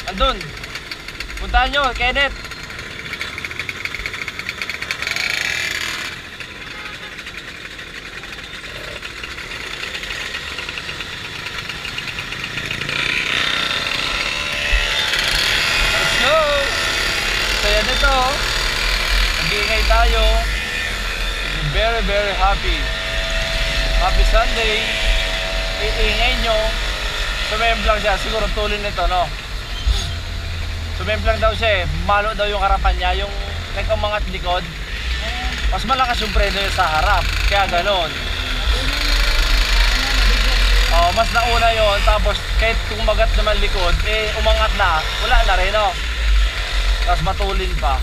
Andun. Puntahan nyo, Kenneth. Let's go! Saya nito. Nag-iingay tayo. Very, very happy. Happy Sunday. Iingay nyo. Sumemplang siya. Siguro tulin nito, no? Sumemplang daw siya eh. Malo daw yung harapan niya. Yung nagkamangat likod. Mas malakas yung preno niya sa harap. Kaya ganon. Oh, mas nauna yon. Tapos kahit kumagat naman likod, eh umangat na. Wala na rin, no? Tapos matulin pa.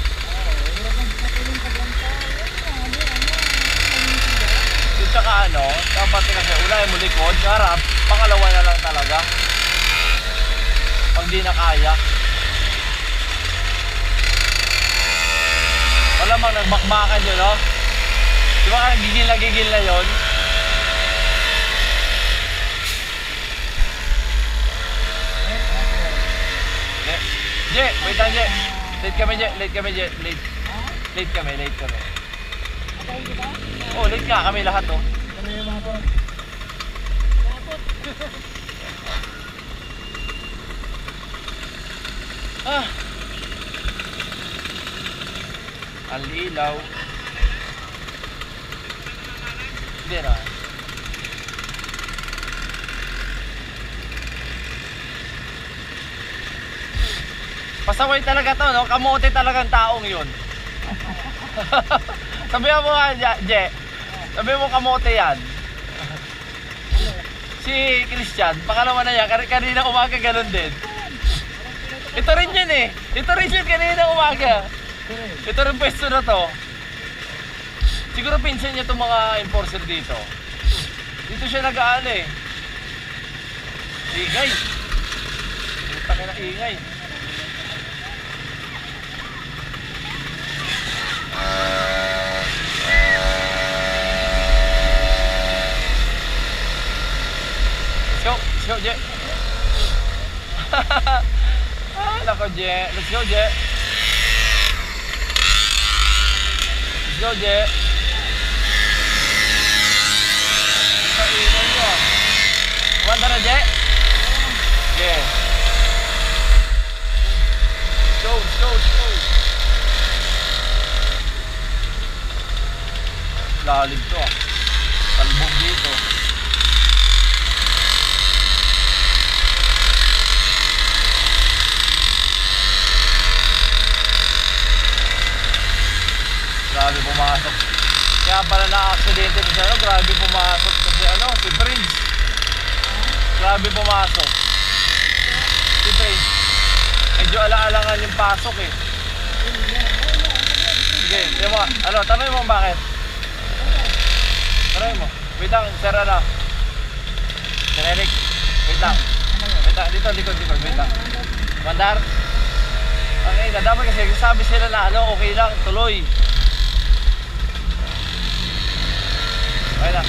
Yung tsaka ano, dapat kasi unahin mo likod, harap, pangalawa na lang talaga. Pag di na kaya. Malamang nagbakbakan yun, no? Di ba gigil na yun? Je, wait lang, Je. Late kami, Je. Late. Late kami. Oh, late nga kami lahat, oh. Ah. Ang lilaw. Hindi na. Pasaway talaga to, no? Kamote talagang taong yun. Sabihan mo nga, Je. Sabihan mo kamote yan. Si Christian, pangalawa na yan. Kanina umaga ganun din. Ito rin yun eh. Ito rin yun kanina umaga. Ito rin pwesto na to. Siguro pinsan niya itong mga enforcer dito. Dito siya nag-aano eh. Ingay. Puta ka na ingay. Let's go, Je. Nako, Je. Let's go, Je. Let's go, Je. Kainin nyo. Kumanda na, Je? Okay. Let's go. Lalim to ah. Talbog dito. Grabe pumasok. Kaya pala na-aksidente ko siya, no? Grabe pumasok kasi si Prince. Grabe pumasok. Si Prince. Medyo ala-alangan yung pasok eh. Sige, tanongin mo bakit? Tanongin mo. Wait lang, sir Sir Eric, wait lang. Dito, likod, wait lang. Mandar. Okay, dapat kasi sabi sila na okay lang, tuloy. Okay na.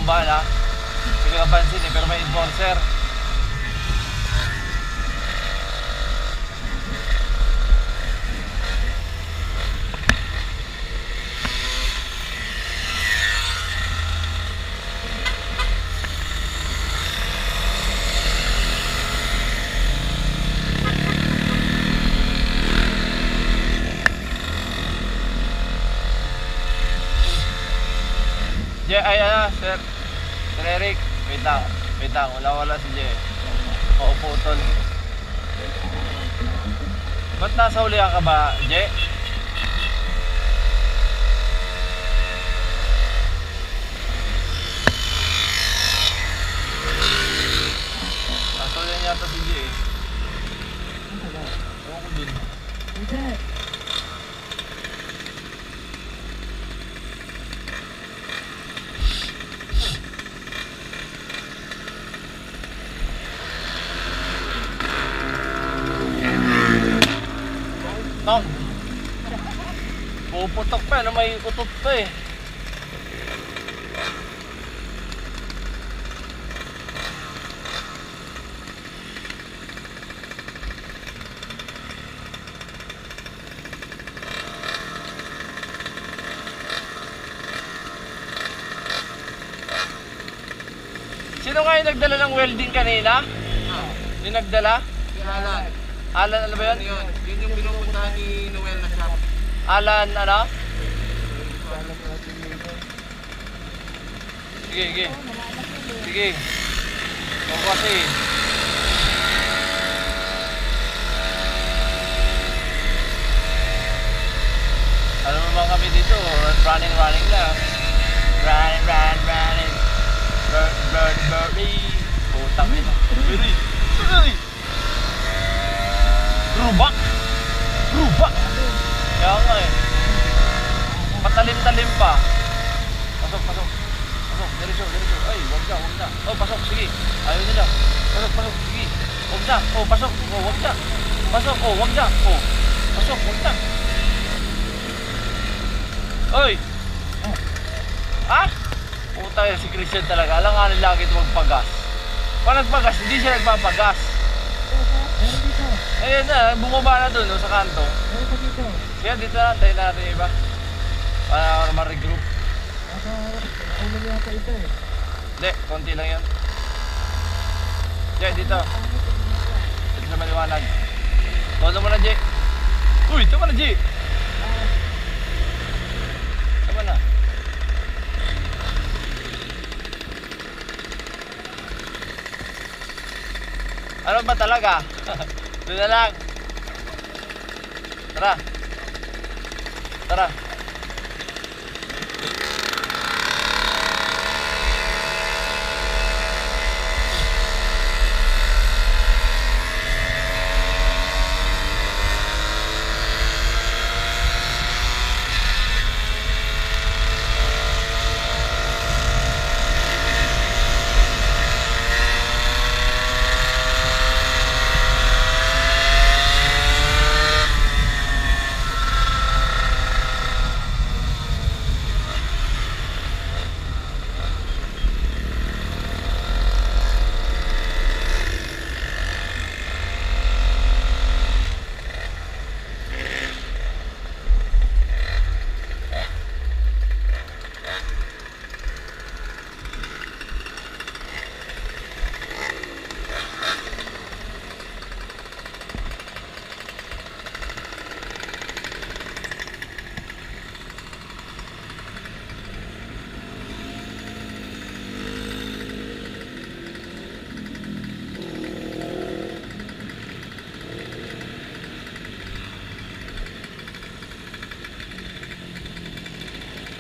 bahala. Hindi ko napansin eh, pero may enforcer. Ay, sir. Sir Eric, wait lang. Wala si Jay. Maupo tol. Ba't nasa hulihan ka ba, Jay? Nasa hulihan yata si Jay. Ewan ko dun. Puputok pa, ano may utot pa eh. Sino nga yung nagdala ng welding kanina? Yung nagdala? Si Alan. Alan, ano ba yun? Yun yung pinupuntahan ni Noel na shop. Alan, ano? Sige. Ikaw kasi. Alam mo ba kami dito? Running lang. Running. Birdie. Putang ina. Birdie. Rubak. Kaya nga eh. Patalim-talim pa. Pasok. Diretso. Ay, wag na. Oh, pasok, sige. Ayaw nila. Pasok, sige. Wag na. Oh, pasok. Oh, wag na. Pasok, oh, wag na. Oh, pasok, wag na. Oy! Ha? Puta yan si Christian talaga. Alanganin lagi ito magpagas. Pag nagpagas, hindi siya nagpapagas. Ayun na, bumaba na dun no, sa kanto. Kaya dito na, tayo natin yung iba. Para ma-regroup. Ulo yata ito eh. Hindi, konti lang yan. Jay, dito. Dito sa maliwanag. Todo mo na, Jay. Uy, tama na, Jay. Tama na. Ano ba talaga? Doon na lang. Tara.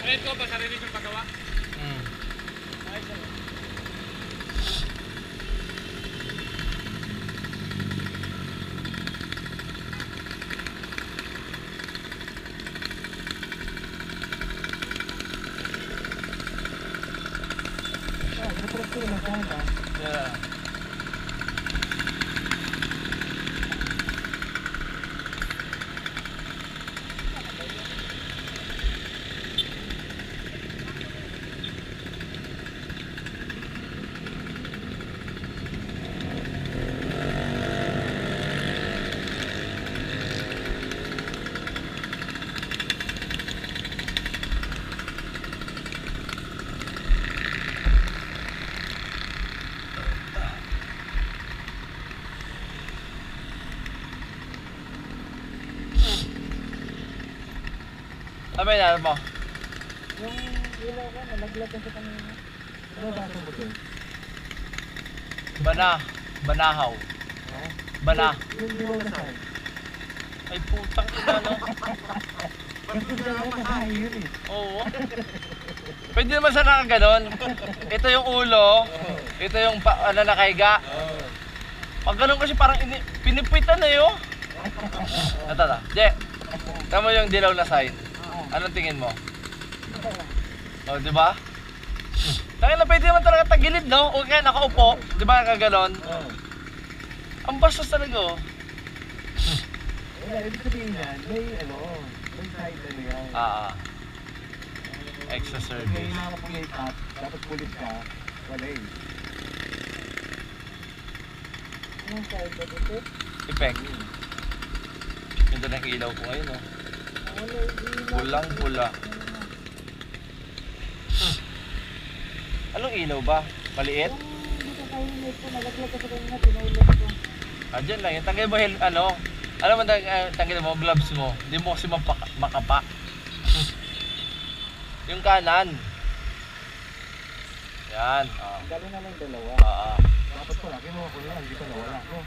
Ayun ko ba sarili kong pagawa? Ayos na. Yeah. Ano ba yan mo? Yung ilaw ko, nalaglag kasi kanina. Ano ba ito mo din? Banahaw. Bana. Yung ilaw na saan? Ay putang ina no. Yung ilaw na saan yun eh. Oo. Pwede naman sa nakaganon. Ito yung ulo. Ito yung nakaiga. Pag ganun kasi parang pinipitan na yun. Ito. Je, tama yung dilaw na sign. Anong tingin mo? O, di ba? Tangin na pwede naman talaga tagilid, no? O kaya nakaupo. Di ba kaganon? Ang bastos talaga, oh. Wala, ibig sabihin yan, may side ano yan. Extra Kaya service. nakapulate up, dapat pulit ka, wala eh. Anong side ba ito? Effect. Ito na yung ilaw ko ngayon, oh. Pulang-pula. Anong ilaw ba? Maliit? Dito kayo nito, nalaglag kasi kanina, pinaulit ko. Dyan lang. Yung tanggal mo, alam mo, tanggal mo, gloves mo. Hindi mo kasi makapa. Yung kanan. Yan. Dali na lang dalawa. Oo. Dapat pala, kinuha ko lang, hindi ko nawala. No?